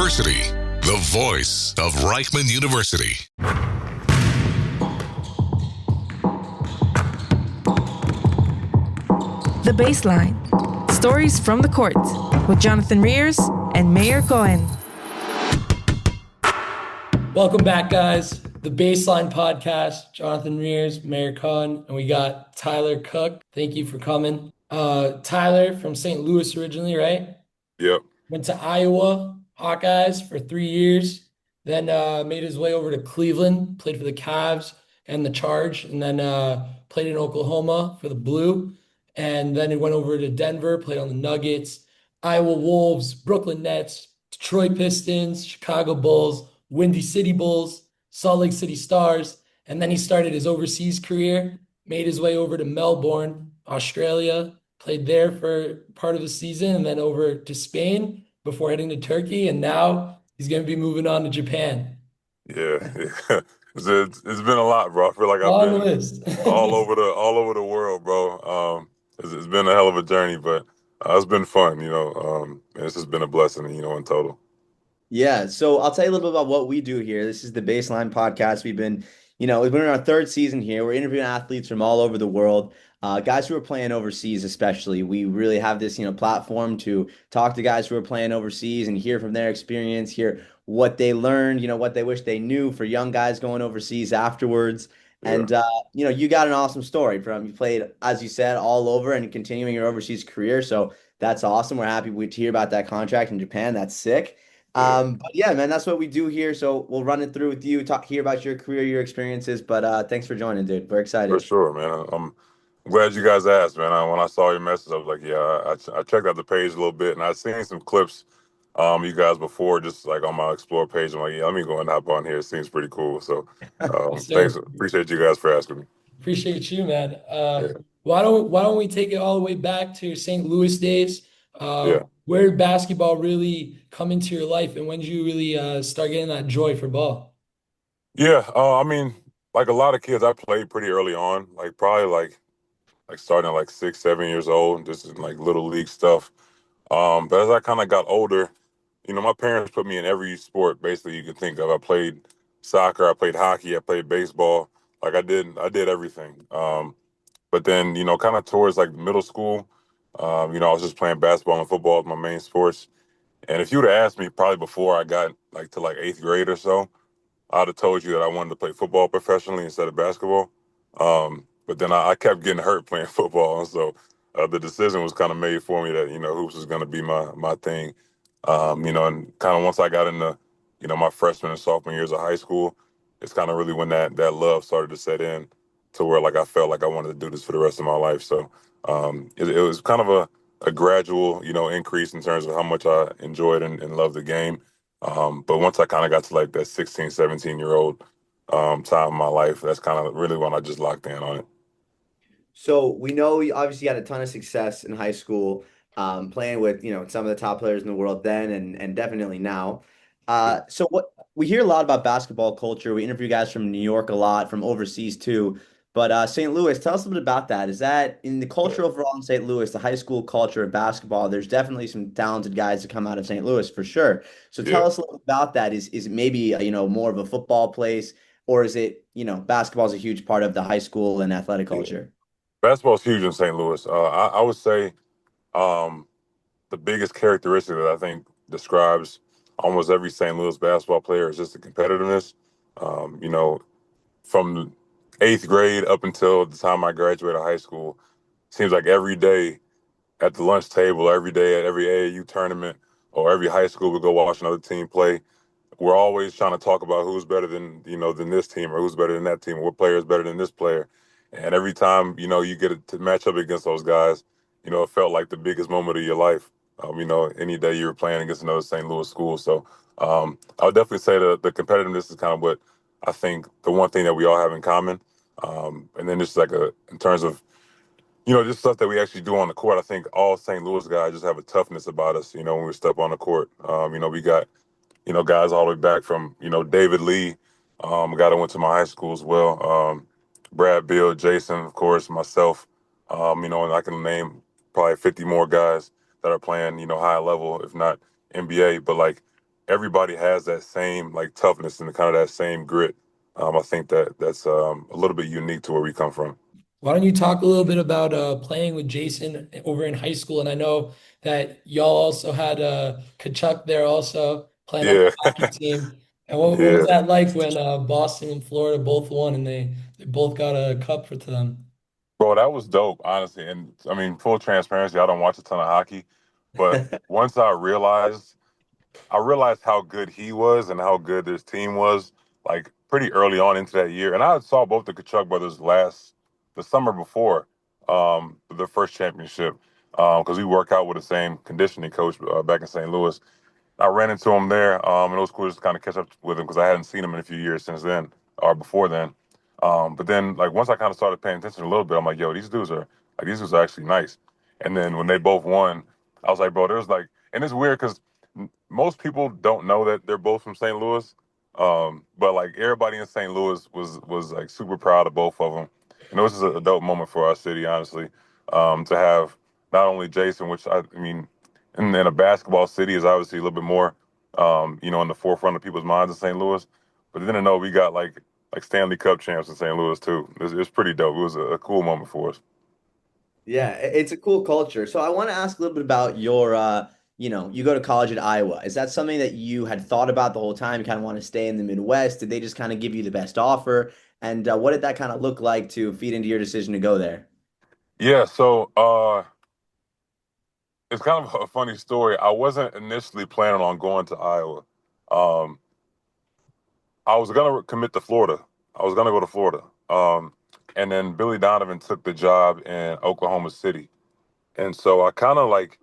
University, the voice of Reichman University. The Baseline. Stories from the court with Jonathan Rears and Mayor Cohen. Welcome back, guys. The Baseline podcast. Jonathan Rears, Mayor Cohen, and we got Tyler Cook. Thank you for coming. Tyler from St. Louis originally, right? Yep. Went to Iowa Hawkeyes for 3 years. Then made his way over to Cleveland, played for the Cavs and the Charge, and then played in Oklahoma for the Blue. And then he went over to Denver, played on the Nuggets, Iowa Wolves, Brooklyn Nets, Detroit Pistons, Chicago Bulls, Windy City Bulls, Salt Lake City Stars. And then he started his overseas career, made his way over to Melbourne, Australia, played there for part of the season, and then over to Spain before heading to Turkey. And now he's going to be moving on to Japan. Yeah. It's been a lot, bro. I feel like I've been all over the world, bro. It's been a hell of a journey, but it's been fun, and it's just been a blessing, in total. Yeah, so I'll tell you a little bit about what we do here. This is the Baseline podcast. We've been in our third season here. We're interviewing athletes from all over the world, guys who are playing overseas especially. We really have this, platform to talk to guys who are playing overseas and hear from their experience, hear what they learned, what they wish they knew for young guys going overseas afterwards. Yeah. And, you got an awesome story you played, as you said, all over and continuing your overseas career. So that's awesome. We're happy to hear about that contract in Japan. That's sick. But yeah, man, that's what we do here. So we'll run it through with you, hear about your career, your experiences. But thanks for joining, dude. We're excited. For sure, man. I'm glad you guys asked, man. When I saw your message, I was like, yeah, I checked out the page a little bit, and I've seen some clips, you guys before, just like on my Explore page. I'm like, yeah, let me go and hop on here. It seems pretty cool. So thanks. Appreciate you guys for asking me. Appreciate you, man. Why don't we take it all the way back to your St. Louis days? Where did basketball really come into your life, and when did you really start getting that joy for ball? Yeah, I mean, like a lot of kids, I played pretty early on, probably starting at 6, 7 years old, just in little league stuff. But as I kind of got older, my parents put me in every sport basically you could think of. I played soccer, I played hockey, I played baseball. I did everything. But then, kind of towards middle school, I was just playing basketball and football as my main sports. And if you would have asked me probably before I got to 8th grade or so, I'd have told you that I wanted to play football professionally instead of basketball. But then I kept getting hurt playing football. And so the decision was kind of made for me that, hoops was going to be my thing. And kind of once I got into, my freshman and sophomore years of high school, it's kind of really when that love started to set in to where I felt like I wanted to do this for the rest of my life. So it was kind of a gradual, increase in terms of how much I enjoyed and loved the game. But once I kind of got to that 16, 17-year-old time in my life, that's kind of really when I just locked in on it. So we know you obviously had a ton of success in high school, playing with, some of the top players in the world then and definitely now. So what we hear a lot about basketball culture. We interview guys from New York a lot, from overseas too. But St. Louis, tell us a bit about that. Is that in the culture overall in St. Louis, the high school culture of basketball? There's definitely some talented guys that come out of St. Louis for sure. So tell us a little bit about that. Is it maybe more of a football place, or is it basketball is a huge part of the high school and athletic culture? Basketball is huge in St. Louis. I would say the biggest characteristic that I think describes almost every St. Louis basketball player is just the competitiveness. From 8th grade up until the time I graduated high school, seems like every day at the lunch table, every day at every AAU tournament, or every high school we go watch another team play, we're always trying to talk about who's better than this team, or who's better than that team, or what player is better than this player. And every time, you get to match up against those guys, it felt like the biggest moment of your life. Any day you were playing against another St. Louis school. So I would definitely say the competitiveness is kind of what I think the one thing that we all have in common. And then just in terms of, just stuff that we actually do on the court, I think all St. Louis guys just have a toughness about us, when we step on the court. We got, guys all the way back from, David Lee, a guy that went to my high school as well. Brad, Bill, Jason, of course, myself, and I can name probably 50 more guys that are playing, high level, if not NBA. But everybody has that same like toughness and kind of that same grit. I think that's a little bit unique to where we come from. Why don't you talk a little bit about playing with Jason over in high school? And I know that y'all also had Kachuk there also playing on the Yeah, hockey team. And what was yeah. that like when Boston and Florida both won and they both got a cup for them? Bro, that was dope, honestly. And I mean, full transparency, I don't watch a ton of hockey, but once I realized how good he was and how good this team was, like pretty early on into that year. And I saw both the Kachuk brothers the summer before the first championship, because we work out with the same conditioning coach back in St. Louis. I ran into him there, and it was cool just to kind of catch up with him because I hadn't seen him in a few years since then or before then. But then, like once I kind of started paying attention a little bit, I'm like, yo, these dudes are actually nice. And then when they both won, I was like, bro, there's like, and it's weird because most people don't know that they're both from St. Louis. But like everybody in St. Louis was like super proud of both of them. And it was just a dope moment for our city, honestly, to have not only Jason, which I mean and a basketball city is obviously a little bit more, in the forefront of people's minds in St. Louis. But then to know we got like Stanley Cup champs in St. Louis too. It's pretty dope. It was a cool moment for us. Yeah, it's a cool culture. So I want to ask a little bit about your, you go to college at Iowa. Is that something that you had thought about the whole time? You kind of want to stay in the Midwest? Did they just kind of give you the best offer? And what did that kind of look like to feed into your decision to go there? Yeah, so it's kind of a funny story. I wasn't initially planning on going to Iowa. Um, I was gonna commit to Florida. I was gonna go to Florida. And then Billy Donovan took the job in Oklahoma City. And so I kind of like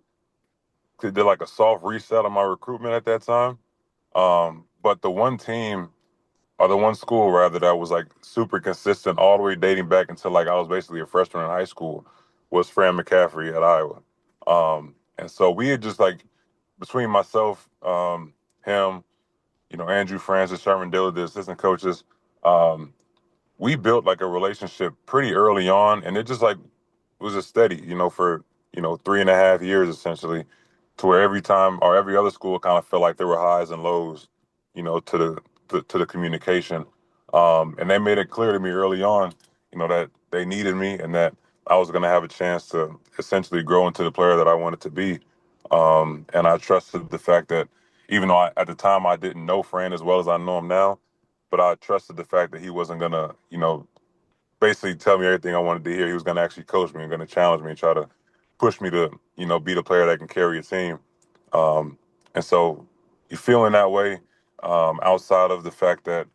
did like a soft reset on my recruitment at that time. But the one team or the one school rather that was like super consistent all the way dating back until like I was basically a freshman in high school was Fran McCaffrey at Iowa. And so we had just like between myself, him, Andrew Francis, Sherman Dillard, the assistant coaches, um, we built like a relationship pretty early on, and it just like was just steady, for 3.5 years essentially, to where every time or every other school kind of felt like there were highs and lows, to the communication, and they made it clear to me early on, that they needed me and that I was going to have a chance to essentially grow into the player that I wanted to be, and I trusted the fact that even though at the time I didn't know Fran as well as I know him now, but I trusted the fact that he wasn't gonna, basically tell me everything I wanted to hear. He was gonna actually coach me and gonna challenge me and try to push me to, be the player that can carry a team. Um, and so you feeling that way, outside of the fact that,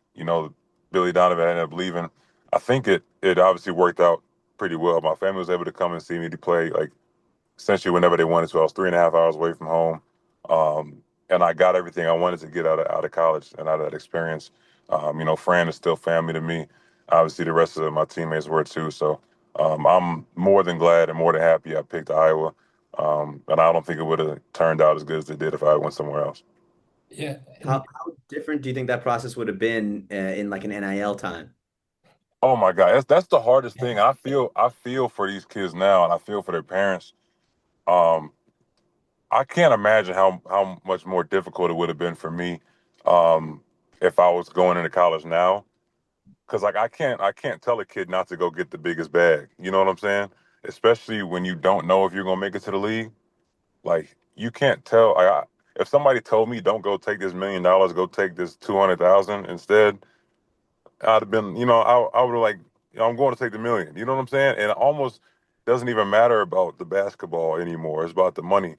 Billy Donovan ended up leaving, I think it obviously worked out pretty well. My family was able to come and see me to play like essentially whenever they wanted to. I was 3.5 hours away from home, and I got everything I wanted to get out of college and out of that experience. Fran is still family to me. Obviously, the rest of my teammates were too. So I'm more than glad and more than happy I picked Iowa. And I don't think it would have turned out as good as it did if I went somewhere else. Yeah, and How different do you think that process would have been in like an NIL time? Oh my God, that's the hardest thing. I feel for these kids now, and I feel for their parents. Um, I can't imagine how much more difficult it would have been for me, um, if I was going into college now. Because like I can't tell a kid not to go get the biggest bag. You know what I'm saying? Especially when you don't know if you're gonna make it to the league. Like you can't tell. If somebody told me don't go take this $1 million, go take this 200,000 instead, I'd have been, I would have like, I'm going to take the million. You know what I'm saying? And it almost doesn't even matter about the basketball anymore. It's about the money,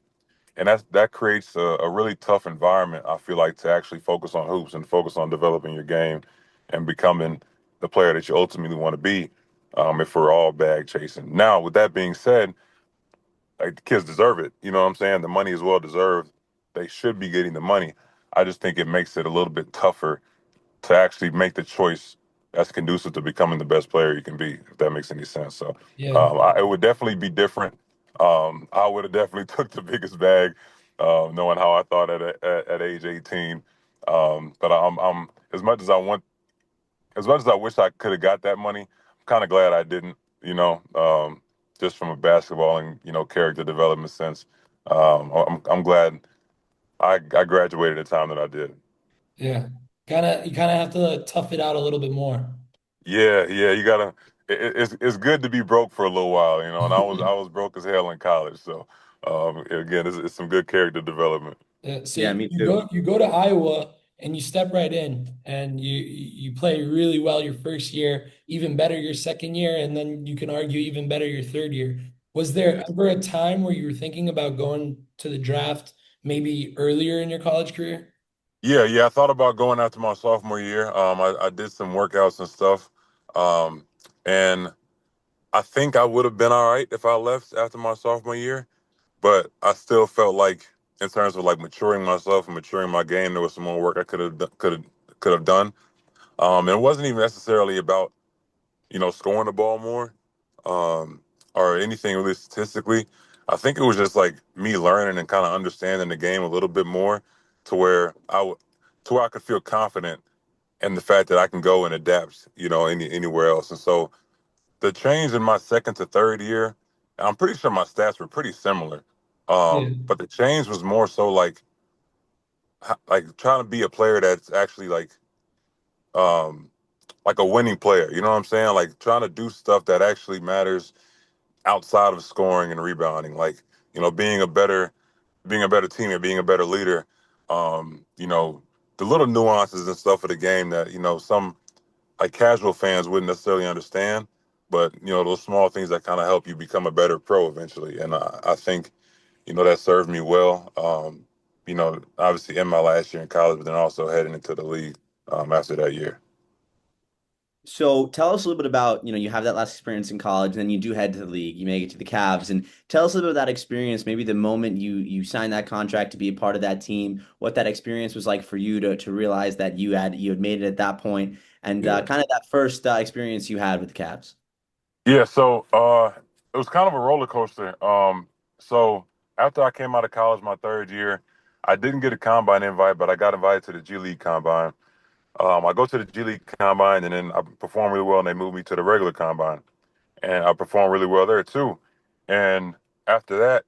and that creates a really tough environment. I feel like to actually focus on hoops and focus on developing your game and becoming the player that you ultimately want to be. If we're all bag chasing. Now, with that being said, like the kids deserve it. You know what I'm saying? The money is well deserved. They should be getting the money. I just think it makes it a little bit tougher to actually make the choice that's conducive to becoming the best player you can be, if that makes any sense. So yeah, it would definitely be different. I would have definitely took the biggest bag, knowing how I thought at age 18. But I'm as much as I wish I could have got that money, I'm kind of glad I didn't. Just from a basketball and character development sense. I'm glad I graduated at the time that I did. Yeah. You kind of have to tough it out a little bit more. Yeah, yeah, you gotta. It's good to be broke for a little while, you know. And I was broke as hell in college, so again, it's some good character development. So Yeah, me too. you go to Iowa and you step right in and you play really well your first year, even better your second year, and then you can argue even better your third year. Was there Yeah, ever a time where you were thinking about going to the draft maybe earlier in your college career? yeah, yeah. I thought about going after my sophomore year. I did some workouts and stuff, um, and I think I would have been all right if I left after my sophomore year. But I still felt like, in terms of like maturing myself and maturing my game, there was some more work I could have done. And it wasn't even necessarily about scoring the ball more, um, or anything really statistically. I think it was just like me learning and kind of understanding the game a little bit more, to where I could feel confident in the fact that I can go and adapt, anywhere else. And so the change in my second to third year, I'm pretty sure my stats were pretty similar. Yeah. But the change was more so like trying to be a player that's actually um, like a winning player. You know what I'm saying? Like trying to do stuff that actually matters outside of scoring and rebounding. Like being a better teammate, being a better leader. The little nuances and stuff of the game that some like casual fans wouldn't necessarily understand. But those small things that kind of help you become a better pro eventually. And I think that served me well. Obviously in my last year in college, but then also heading into the league after that year. So tell us a little bit about, you have that last experience in college, and then you do head to the league, you make it to the Cavs, and tell us a little bit of that experience, maybe the moment you signed that contract to be a part of that team, what that experience was like for you to realize that you had made it at that point, and Yeah. kind of that first experience you had with the Cavs. Yeah, so it was kind of a roller coaster. So after I came out of college my third year, I didn't get a combine invite, but I got invited to the G League combine. I go to the G League combine and then I perform really well, and they move me to the regular combine, and I perform really well there too. And after that,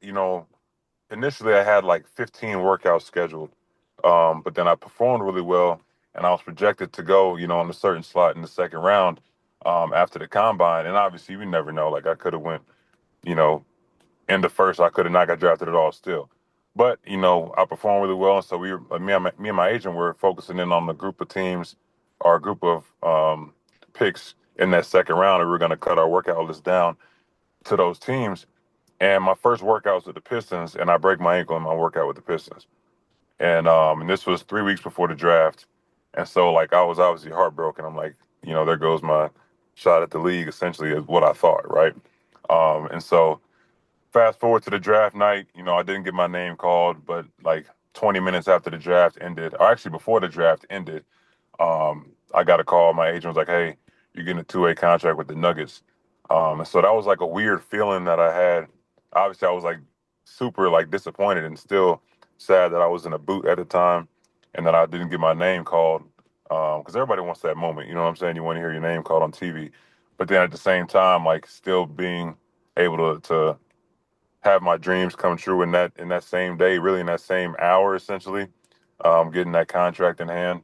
initially I had like 15 workouts scheduled, but then I performed really well, and I was projected to go, on a certain slot in the second round after the combine. And obviously, we never know. Like I could have went, you know, in the first, I could have not got drafted at all still. But I performed really well, and so me and my agent were focusing in on the group of teams, or a group of picks in that second round, and we were going to cut our workout list down to those teams. And my first workout was with the Pistons, and I break my ankle in my workout with the Pistons. And this was 3 weeks before the draft. And so like I was obviously heartbroken. I'm like, there goes my shot at the league, essentially, is what I thought, right? And so fast forward to the draft night, I didn't get my name called, but like 20 minutes after the draft ended, or actually before the draft ended, I got a call. My agent was like, "Hey, you're getting a two-way contract with the Nuggets." And so that was like a weird feeling that I had. Obviously, I was like super like disappointed and still sad that I was in a boot at the time and that I didn't get my name called. Because everybody wants that moment, you know what I'm saying? You want to hear your name called on TV, but then at the same time, like still being able to have my dreams come true in that same day, really in that same hour, essentially, getting that contract in hand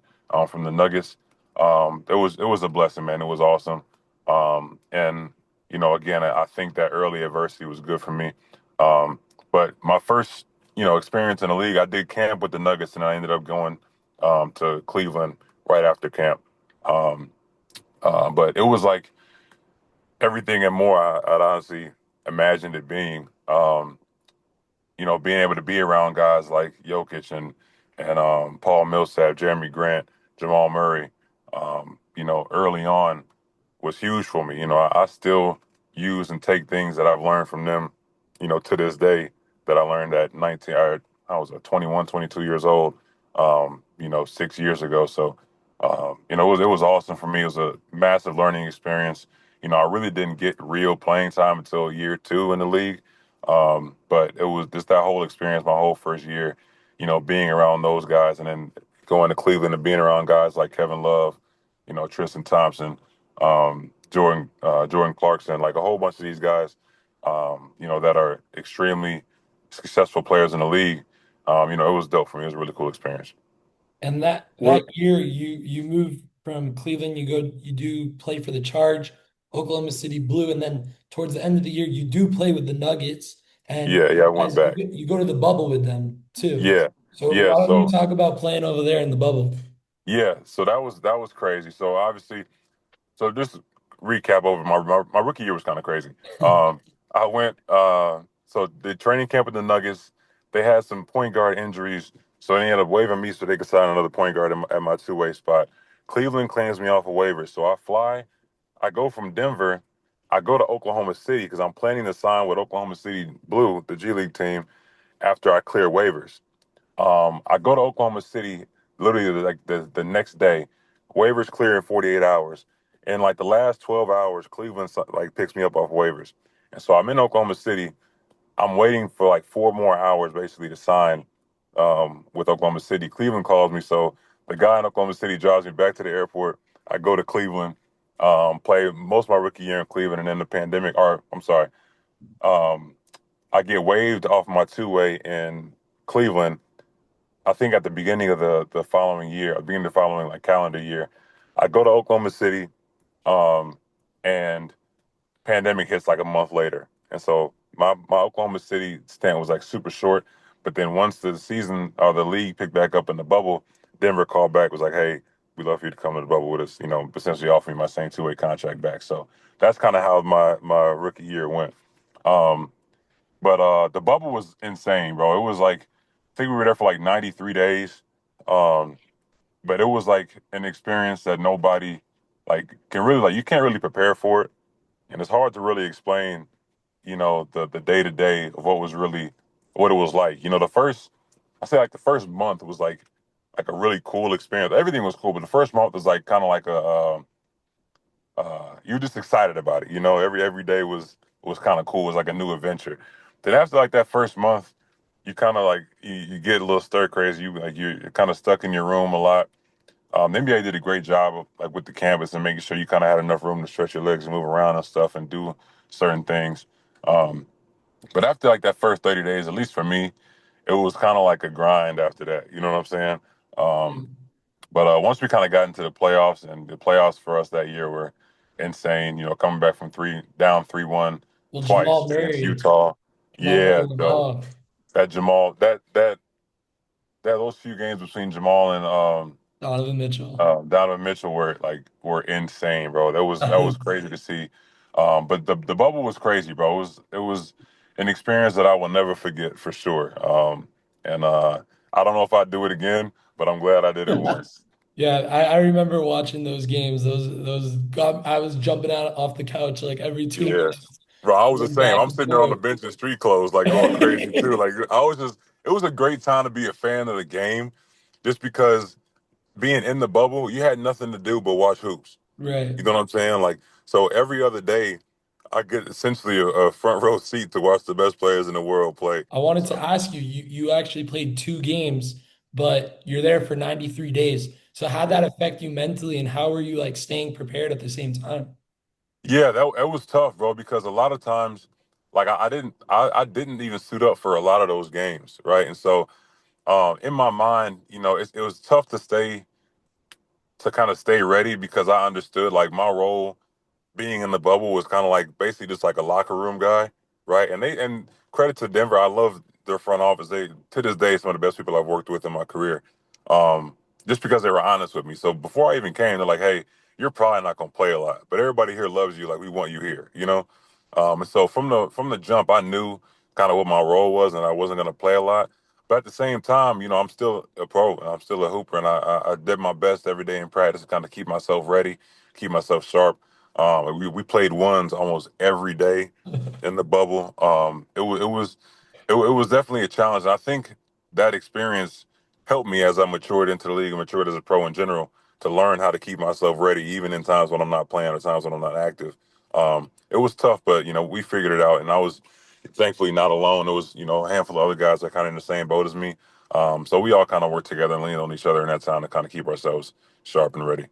from the Nuggets. It was a blessing, man. It was awesome. And again, I think that early adversity was good for me. Um, but my first experience in the league, I did camp with the Nuggets, and I ended up going to Cleveland right after camp. Um, but it was like everything and more I'd honestly imagined it being. Being able to be around guys like Jokic and Paul Millsap, Jeremy Grant, Jamal Murray, early on was huge for me. I still use and take things that I've learned from them, to this day, that I learned at 19, I was 21, 22 years old, 6 years ago. So, it was awesome for me. It was a massive learning experience. I really didn't get real playing time until year two in the league. But it was just that whole experience, my whole first year, being around those guys, and then going to Cleveland and being around guys like Kevin Love, Tristan Thompson, Jordan Clarkson, like a whole bunch of these guys, that are extremely successful players in the league. It was dope for me. It was a really cool experience. And that Well, year you moved from Cleveland, you do play for the Charge, Oklahoma City Blue, and then towards the end of the year you do play with the Nuggets, and Yeah, yeah, I went as you back. you go to the bubble with them too. Yeah, So yeah. why don't you So talk about playing over there in the bubble? yeah, so that was crazy. So obviously, so just recap over my rookie year was kind of crazy. I went so the training camp with the Nuggets, they had some point guard injuries, so they ended up waiving me so they could sign another point guard at my two-way spot. Cleveland claims me off a waiver, so I go from Denver, I go to Oklahoma City because I'm planning to sign with Oklahoma City Blue, the G League team, after I clear waivers. I go to Oklahoma City literally like the next day. Waivers clear in 48 hours. In like the last 12 hours, Cleveland like picks me up off waivers. And so I'm in Oklahoma City. I'm waiting for like 4 more hours basically to sign with Oklahoma City. Cleveland calls me. So the guy in Oklahoma City drives me back to the airport. I go to Cleveland, play most of my rookie year in Cleveland, and then the pandemic, or I'm sorry, um, I get waived off my two-way in Cleveland. I think at the beginning of the following year, beginning of the following like calendar year, I go to Oklahoma City, um, and pandemic hits like a month later, and so my Oklahoma City stint was like super short. But then once the season or the league picked back up in the bubble, Denver called back was like, "Hey, we'd love for you to come to the bubble with us." Essentially offering me my same two-way contract back. So that's kind of how my rookie year went. Um, but the bubble was insane, bro. It was like I think we were there for like 93 days. Um, but it was like an experience that nobody like can really like you can't really prepare for it. And it's hard to really explain, the day to day of what it was like. The first I say like the first month was like a really cool experience. Everything was cool, but the first month was like kind of like you're just excited about it. Every day was kind of cool. It was like a new adventure. Then after like that first month, you kind of like you get a little stir crazy. You're kind of stuck in your room a lot. The NBA did a great job of like with the canvas and making sure you kind of had enough room to stretch your legs and move around and stuff and do certain things. Um, but after like that first 30 days, at least for me, it was kind of like a grind after that. You know what I'm saying? Um, but once we kind of got into the playoffs, and the playoffs for us that year were insane. Coming back from down 3-1 Well, twice Jamal against Murray, Utah. Jamal Murray Yeah, went off. that Jamal, that those few games between Jamal and Donovan Mitchell. Donovan Mitchell were insane, bro. That was crazy to see. But the bubble was crazy, bro. It was an experience that I will never forget for sure. And I don't know if I'd do it again, but I'm glad I did it once. Yeah, I remember watching those games. Those got I was jumping out off the couch like every two Yeah, minutes, bro. I was the going same. back I'm and sitting there on the forth. bench in street clothes, like going crazy too. Like I was just, it was a great time to be a fan of the game, just because being in the bubble, you had nothing to do but watch hoops. Right. You know what I'm saying? Like, so every other day, I get essentially a front row seat to watch the best players in the world play. I wanted So, to ask you, you actually played two games, but you're there for 93 days. So how'd that yeah, affect you mentally, and how were you like staying prepared at the same time? yeah, that was tough, bro. Because a lot of times, like I didn't even suit up for a lot of those games, right? And so, in my mind, it was tough to kind of stay ready because I understood like my role being in the bubble was kind of like basically just like a locker room guy, right? And credit to Denver, I love their front office. They to this day some of the best people I've worked with in my career, just because they were honest with me. So before I even came, they're like, "Hey, you're probably not gonna play a lot, but everybody here loves you. Like we want you here, you know." And so from the jump, I knew kind of what my role was, and I wasn't gonna play a lot. But at the same time, I'm still a pro and I'm still a hooper, and I did my best every day in practice to kind of keep myself ready, keep myself sharp. We played ones almost every day in the bubble. It was definitely a challenge. And I think that experience helped me as I matured into the league and matured as a pro in general to learn how to keep myself ready, even in times when I'm not playing or times when I'm not active. It was tough, but we figured it out, and I was thankfully not alone. It was a handful of other guys that kind of in the same boat as me. So we all kind of worked together and leaned on each other in that time to kind of keep ourselves sharp and ready.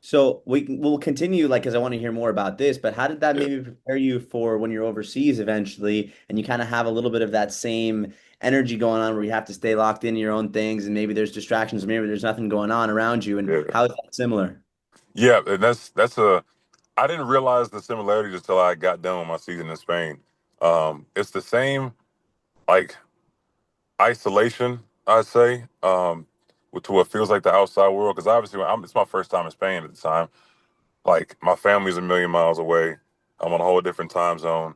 So we'll continue, like, because I want to hear more about this, but how did that Yeah. maybe prepare you for when you're overseas eventually and you kind of have a little bit of that same energy going on where you have to stay locked in your own things and maybe there's distractions, maybe there's nothing going on around you, and Yeah. how is that similar? Yeah, and that's a I didn't realize the similarities until I got done with my season in Spain. It's the same like isolation, I'd say, to what feels like the outside world. Because obviously, it's my first time in Spain at the time. Like my family's a million miles away. I'm on a whole different time zone.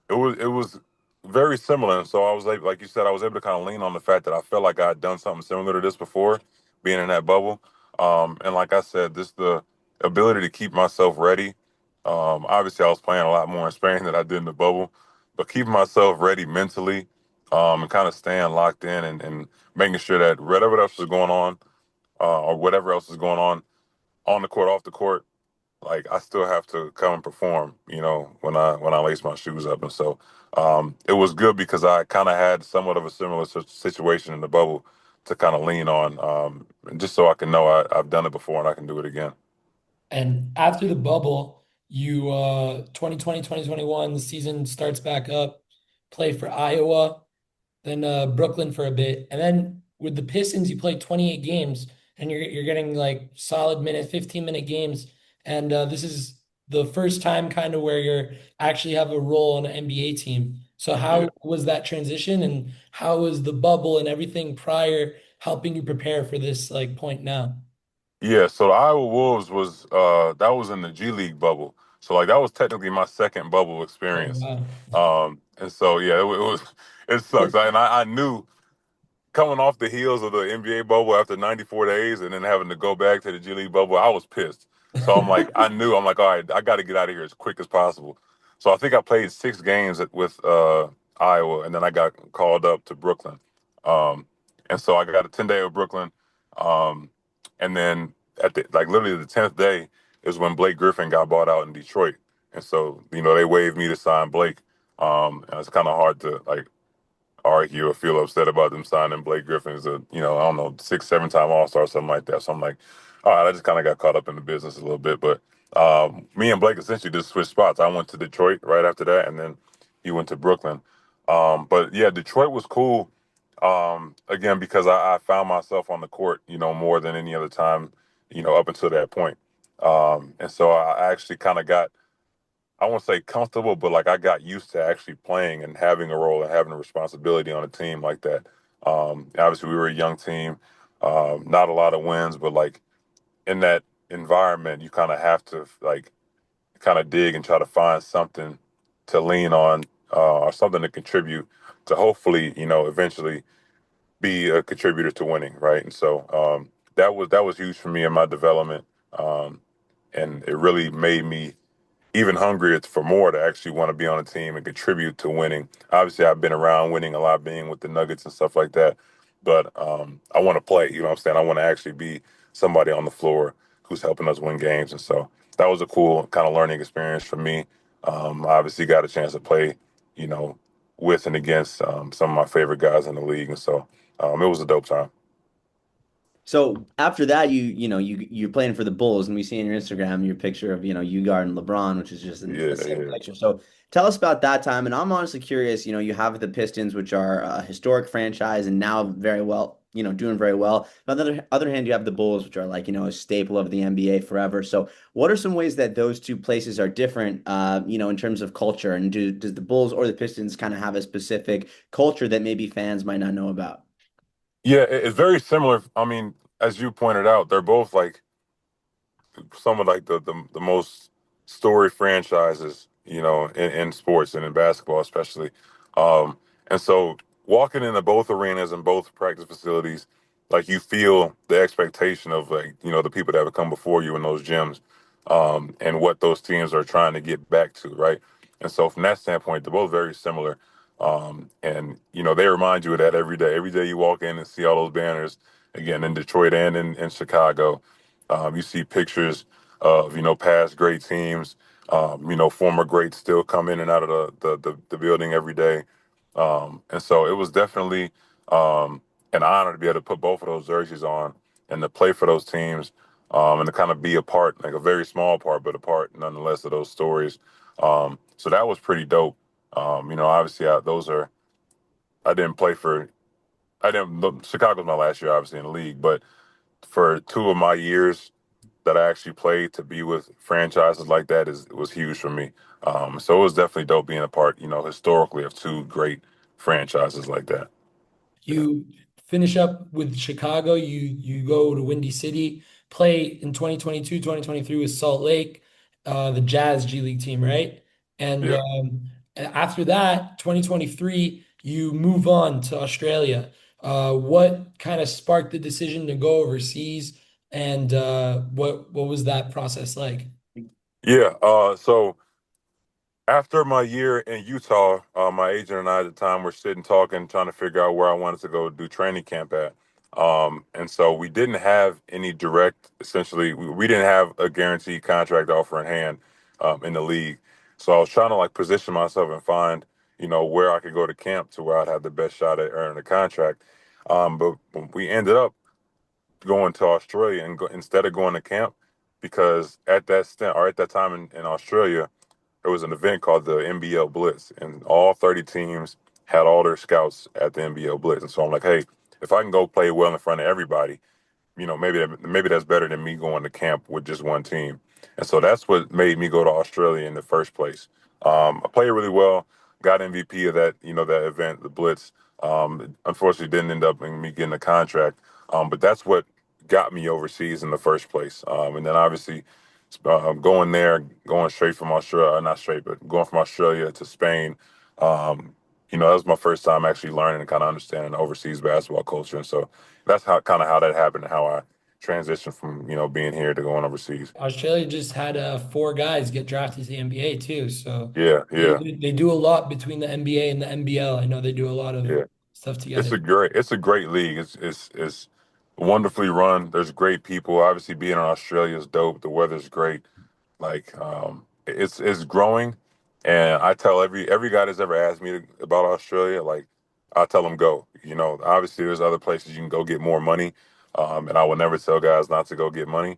It was very similar. And so I was like you said, I was able to kind of lean on the fact that I felt like I had done something similar to this before, being in that bubble. And like I said, this the ability to keep myself ready. Obviously, I was playing a lot more in Spain than I did in the bubble, but keeping myself ready mentally, and kind of staying locked in and making sure that whatever else is going or whatever else is going on the court, off the court, like I still have to come and perform, when I lace my shoes up. And so it was good because I kind of had somewhat of a similar situation in the bubble to kind of lean on, and just so I can know I've done it before and I can do it again. And after the bubble, you 2020, 2021, the season starts back up, play for Iowa, then Brooklyn for a bit. And then with the Pistons, you play 28 games and you're getting like solid 15-minute games. And this is the first time kind of where you're actually have a role on an NBA team. So Yeah. how was that transition and how was the bubble and everything prior helping you prepare for this like point now? Yeah, so the Iowa Wolves was that was in the G League bubble. So like that was technically my second bubble Oh, experience. wow. And so yeah, it was it sucks. I knew coming off the heels of the NBA bubble after 94 days and then having to go back to the G League bubble, I was pissed. So I'm like, all right, I got to get out of here as quick as possible. So I think I played 6 games with Iowa, and then I got called up to Brooklyn. Um, and so I got a 10-day of Brooklyn, um, and then at like literally the 10th day is when Blake Griffin got bought out in Detroit, and so they waived me to sign Blake. And it's kind of hard to like argue or feel upset about them signing Blake Griffin as a, I don't know, 6, 7 time All-Star, something like that. So I'm like, all right, I just kind of got caught up in the business a little bit. But me and Blake essentially just switched spots. I went to Detroit right after that, and then he went to Brooklyn. But yeah, Detroit was cool. Again, because I found myself on the court, more than any other time, up until that point. And so I actually kind of got, I won't say comfortable, but like I got used to actually playing and having a role and having a responsibility on a team like that. Obviously, we were a young team, not a lot of wins, but like in that environment, you kind of have to like kind of dig and try to find something to lean on, or something to contribute to hopefully, eventually be a contributor to winning, right? And so that was huge for me in my development, and it really made me even hungrier for more to actually want to be on a team and contribute to winning. Obviously, I've been around winning a lot, being with the Nuggets and stuff like that. But I want to play. You know what I'm saying? I want to actually be somebody on the floor who's helping us win games. And so that was a cool kind of learning experience for me. I obviously got a chance to play, you know, with and against some of my favorite guys in the league. And so it was a dope time. So after that, you're playing for the Bulls, and we see in your Instagram your picture of you guarding LeBron, which is just a Yeah, sick yeah. picture. So tell us about that time. And I'm honestly curious. You have the Pistons, which are a historic franchise, and now very well, doing very well. On the other hand, you have the Bulls, which are like a staple of the NBA forever. So what are some ways that those two places are different? In terms of culture, and does the Bulls or the Pistons kind of have a specific culture that maybe fans might not know about? Yeah, it's very similar. I mean, as you pointed out, they're both like some of like the most storied franchises, in sports and in basketball especially. Um, and so walking into both arenas and both practice facilities, like you feel the expectation of like, the people that have come before you in those gyms, and what those teams are trying to get back to, right? And so from that standpoint, they're both very similar. And they remind you of that every day. Every day you walk in and see all those banners again in Detroit and in Chicago. You see pictures of past great teams. Former greats still come in and out of the building every day. And so it was definitely an honor to be able to put both of those jerseys on and to play for those teams. and to kind of be a part, like a very small part, but a part nonetheless of those stories. So that was pretty dope. Obviously, I didn't play for, I didn't, Chicago's my last year, obviously, in the league, but for 2 of my years that I actually played, to be with franchises like that was huge for me. So it was definitely dope being a part, historically, of two great franchises like that. Yeah. You finish up with Chicago, you go to Windy City, play in 2022, 2023 with Salt Lake, the Jazz G League team, right? And Yeah. after that, 2023, you move on to Australia. What kind of sparked the decision to go overseas, and what was that process like? Yeah. So after my year in Utah, my agent and I at the time were sitting talking, trying to figure out where I wanted to go do training camp at. And so we didn't have any direct, essentially, we didn't have a guaranteed contract offer in hand in the league. So I was trying to like position myself and find, where I could go to camp to where I'd have the best shot at earning a contract. But we ended up going to Australia instead of going to camp because at that stint or at that time in Australia, there was an event called the NBL Blitz, and all 30 teams had all their scouts at the NBL Blitz. And so I'm like, hey, if I can go play well in front of everybody, maybe that's better than me going to camp with just one team. And so that's what made me go to Australia in the first place. I played really well, got MVP of that event, the Blitz. Unfortunately, didn't end up in me getting a contract, but that's what got me overseas in the first place. And then obviously going there, going straight from Australia, not straight, but going from Australia to Spain. That was my first time actually learning and kind of understanding the overseas basketball culture. And so that's how that happened and how I transitioned from being here to going overseas. Australia just had four guys get drafted to the NBA too, so Yeah, yeah, they do a lot between the NBA and the NBL. I know they do a lot of yeah. stuff It's together. a great league. It's wonderfully run. There's great people. Obviously, being in Australia is dope. The weather's great. Like it's growing, and I tell every guy that's ever asked me about Australia, like I tell them go. Obviously there's other places you can go get more money, and I will never tell guys not to go get money.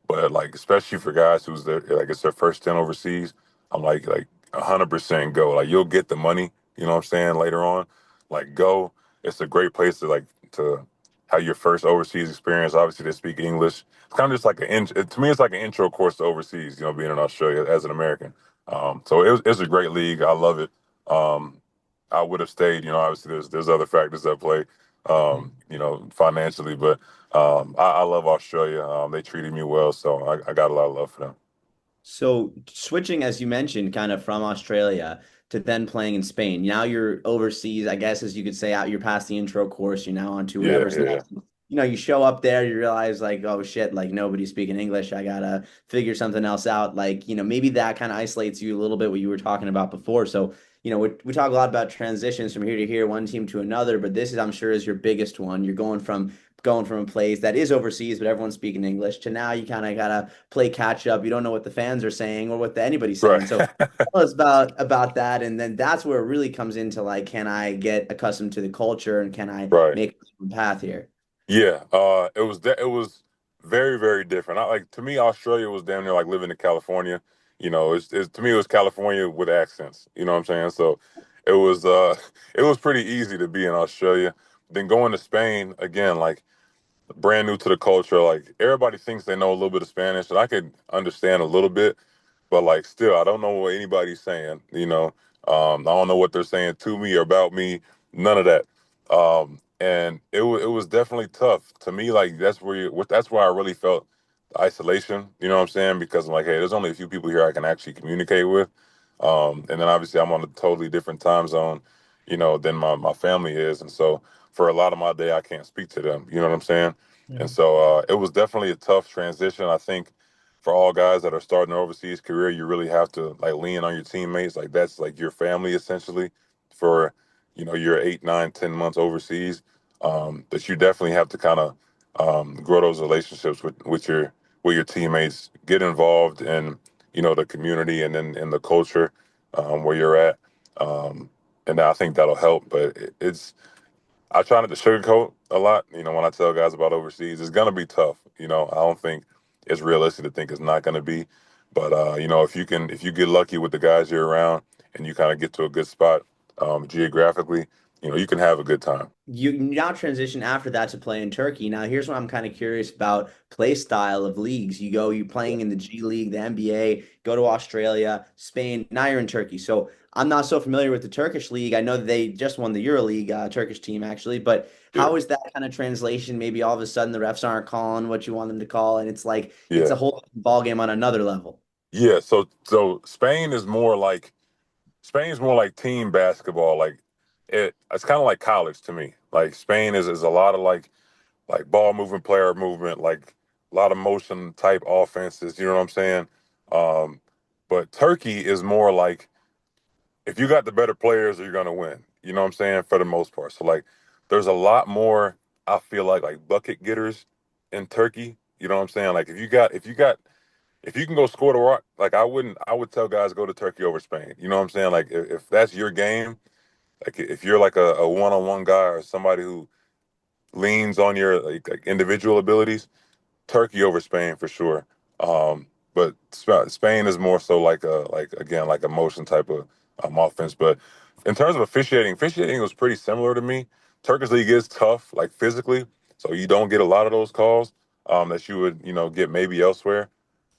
But like especially for guys who's their like it's their first stint overseas, I'm like 100% go. Like you'll get the money. You know what I'm saying later on. Like go. It's a great place to have your first overseas experience. Obviously they speak English. It's kind of just like to me it's like an intro course to overseas, being in Australia as an American. So it's a great league. I love it. I would have stayed. Obviously there's other factors that play. Financially, but I love Australia. They treated me well, so I got a lot of love for them. So switching, as you mentioned, kind of from Australia to then playing in Spain. Now you're overseas, I guess, as you could say, out. You're past the intro course. You're now on to Yeah, whatever's yeah, next. You show up there, you realize like, oh shit, like nobody's speaking English. I gotta figure something else out. Like, maybe that kind of isolates you a little bit what you were talking about before. So, we talk a lot about transitions from here to here, one team to another, but this is, I'm sure, is your biggest one. You're going from a place that is overseas, but everyone's speaking English, to now you kind of gotta play catch up. You don't know what the fans are saying or what anybody's saying. right, So tell us about that, and then that's where it really comes into like, can I get accustomed to the culture and can I right. make a path here? Yeah, it was very very different. To me Australia was damn near like living in California. It's to me it was California with accents. You know what I'm saying? So it was it was pretty easy to be in Australia. Then going to Spain again, like brand new to the culture. Like everybody thinks they know a little bit of Spanish, and I could understand a little bit, but like still, I don't know what anybody's saying. I don't know what they're saying to me or about me. None of that. And it was definitely tough to me. Like that's where I really felt the isolation. You know what I'm saying? Because I'm like, hey, there's only a few people here I can actually communicate with. And then obviously I'm on a totally different time zone, than my family is, and so for a lot of my day I can't speak to them. You know what I'm saying? Yeah. And so it was definitely a tough transition. I think for all guys that are starting their overseas career, you really have to like lean on your teammates. Like that's like your family essentially for your 8, 9, 10 months overseas. That you definitely have to kind of grow those relationships with your teammates, get involved in the community and then in the culture where you're at. Um, and I think that'll help. But it's I try not to sugarcoat a lot. When I tell guys about overseas, it's gonna be tough. I don't think it's realistic to think it's not going to be. But if you get lucky with the guys you're around and you kind of get to a good spot geographically, you can have a good time. You now transition after that to play in Turkey. Now, here's what I'm kind of curious about play style of leagues. You're playing in the G League, the NBA, go to Australia, Spain. Now you're in Turkey. So I'm not so familiar with the Turkish league. I know that they just won the EuroLeague, Turkish team actually. But Yeah, how is that kind of translation? Maybe all of a sudden the refs aren't calling what you want them to call, and it's like it's yeah, a whole ball game on another level. yeah. So Spain's more like team basketball. Like it's kind of like college to me. Like Spain is a lot of like ball movement, player movement, like a lot of motion type offenses. You know what I'm saying? Um, but Turkey is more like if you got the better players, you're gonna win. You know what I'm saying? For the most part. So like there's a lot more, I feel like bucket getters in Turkey. You know what I'm saying? Like if you can go score the rock, like I would tell guys go to Turkey over Spain. You know what I'm saying? Like if that's your game, like if you're like a one-on-one guy or somebody who leans on your like individual abilities, Turkey over Spain for sure. But Spain is more so like again like a motion type of offense. But in terms of officiating was pretty similar to me. Turkish league is tough, like physically, so you don't get a lot of those calls that you would get maybe elsewhere.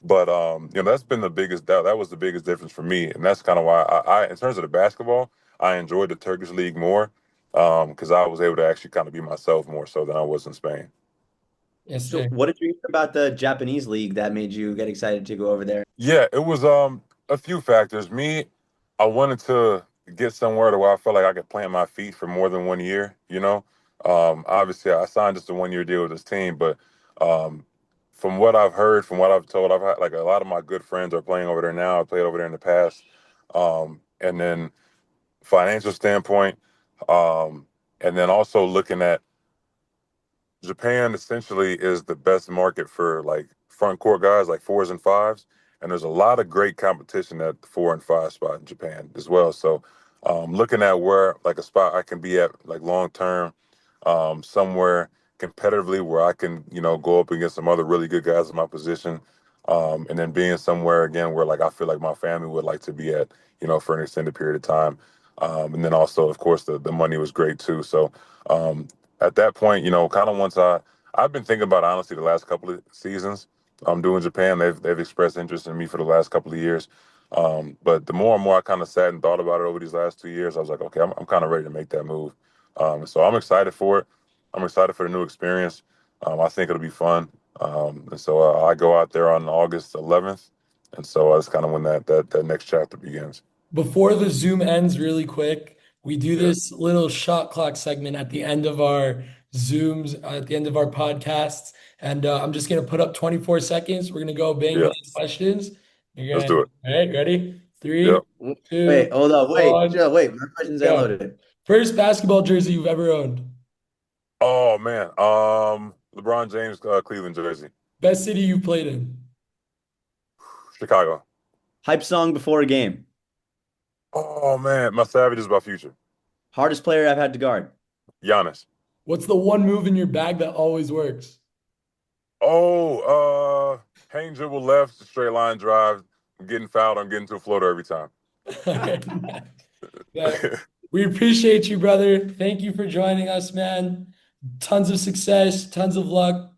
But that's been the biggest that was the biggest difference for me, and that's kind of why in terms of the basketball, I enjoyed the Turkish league more because I was able to actually kind of be myself more so than I was in Spain. Yes, So, sir. what did you hear about the Japanese league that made you get excited to go over there? Yeah, it was a few factors. I wanted to get somewhere to where I felt like I could plant my feet for more than 1 year, you know. Obviously I signed just a 1 year deal with this team, but um from what I've heard, from what I've told, I've had like a lot of my good friends are playing over there now. I played over there in the past. And then financial standpoint, and then also looking at Japan essentially is the best market for like front court guys, like fours and fives. And there's a lot of great competition at the 4 and 5 spot in Japan as well. So looking at where like a spot I can be at like long term, somewhere competitively where I can, go up against some other really good guys in my position. And then being somewhere again where like I feel like my family would like to be at, for an extended period of time. And then also, of course, the money was great too. So um, at that point, kind of once I've been thinking about honestly the last couple of seasons. I'm doing Japan. They've expressed interest in me for the last couple of years. But the more and more I kind of sat and thought about it over these last 2 years, I was like, okay, I'm kind of ready to make that move. So I'm excited for it. I'm excited for the new experience. I think it'll be fun. And so I go out there on August 11th, and so that's kind of when that next chapter begins. Before the Zoom ends, really quick, we do Yeah. this little shot clock segment at the end of our Zooms, at the end of our podcasts. And I'm just going to put up 24 seconds. We're going to go bang, Yeah. bang questions. You're Let's going do to, it. all right, ready? Yep. Three, Wait, two, hold up, wait, one, Joe, wait, my questions ain't go. loaded. First basketball jersey you've ever owned. Oh man. LeBron James Cleveland jersey. Best city you've played in. Chicago. Hype song before a game. Oh man, my Savage is about Future. Hardest player I've had to guard. Giannis. What's the one move in your bag that always works? Oh, hang dribble left, straight line drive. I'm getting fouled. I'm getting to a floater every time. Yeah. We appreciate you, brother. Thank you for joining us, man. Tons of success, tons of luck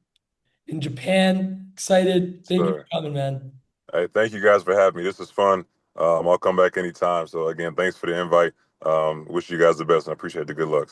in Japan. Excited. Thank you for So, coming, man. hey, thank you guys for having me. This is fun. I'll come back anytime. So again, thanks for the invite. Wish you guys the best and I appreciate the good luck.